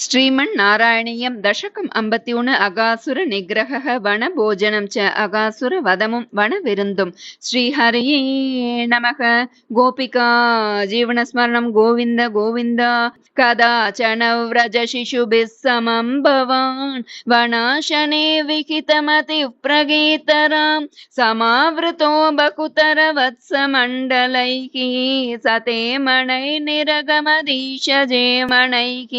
श्रीमन्नारायणीयं दशकम् 51 अगासुर निग्रहः वनभोजनं च अगासुर वदमुं वनविरुन्दुं श्रीहरये नमः। गोपिका जीवनस्मरणं गोविन्द गोविन्द। कदाचन व्रजशिशुभिः समं भवान् वनाशने विहितमतिः प्रगीतरां समावृतो बकुतरवत्समण्डलैः सते मणैर्निरगमदीशजे मणैः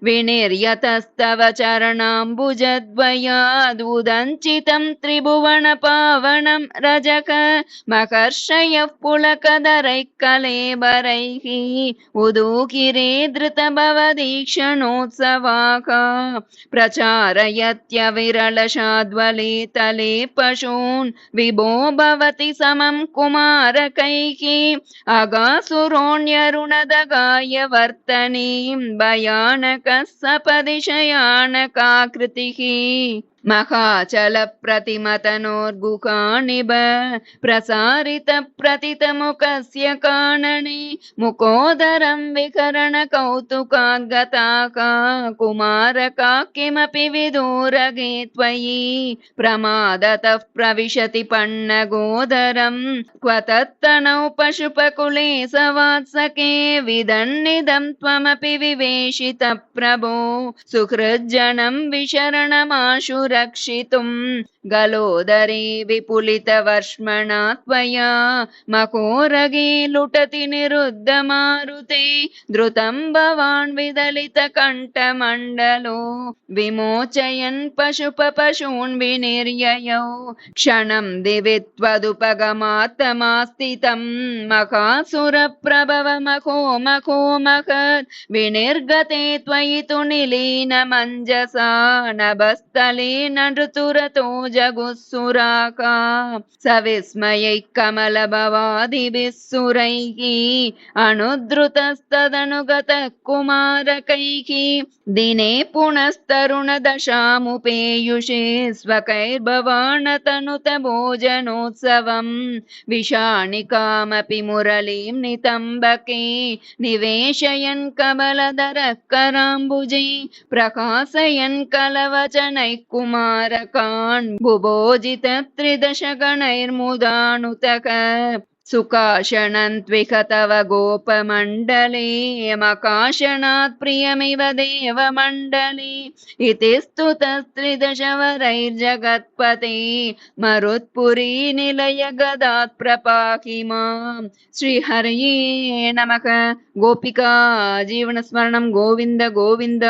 विनिर्यतस्तव चरणाम्बुजद्वयादुदञ्चितं त्रिभुवनपावनं रजक महर्षयः पुलकधरैः कलेबरैः उदूकिरे धृतभवदीक्षणोत्सवाः प्रचारयत्यविरलशाद्वले तले पशून् विभो भवति समं कुमारकैः अगासुरोऽन्यरुणदगाय वर्तनीं भयानकः सपदि शयानकाकृतिः महाचलप्रतिमतनोर्गुकानिब प्रसारितप्रतितमुखस्य कानने मुकोदरं विकरणकौतुकागताः कुमारका किमपि विदूरगे त्वयि प्रमादतः प्रविशति पन्नगोदरं क्व तत्तनौ पशुपकुले सवात्सके विदन्निदं त्वमपि विवेशितः प्रभो सुहृज्जनं विशरणमाशु रक्षितुं गलोदरे विपुलितवर्ष्मणा त्वया मकोरगे लुटति निरुद्धमारुते द्रुतं भवान् विदलितकण्ठमण्डलो विमोचयन् पशून् विनिर्ययौ क्षणं दिवि त्वदुपगमात्तमास्थितं मखासुरप्रभव मखो महत् विनिर्गते त्वयि तु निलीनमञ्जसा नभस्थले नृतुरतो जगुस्सुराका सविस्मयैः कमलभवादिभिः सुरैः अनुद्रुतस्तदनुगतः कुमारकैः दिने पुनस्तरुणदशामुपेयुषे स्वकैर्भवानतनुत भोजनोत्सवं विषाणिकामपि मुरलीं नितम्बके निवेशयन् कमलधरः कराम्बुजे प्रकाशयन् कलवचनैः कुमारकान् बुभोजित त्रिदशगणैर्मुदानुतः सुकाशनन्त्विह तव गोपमण्डले मकाशनात् प्रियमिव देवमण्डले इति स्तुतस्त्रिदशवरैर्जगत्पते मरुत्पुरी निलय गदात् प्रपाहि मां श्रीहरये नमः। गोपिका जीवनस्मरणं गोविन्द गोविन्द।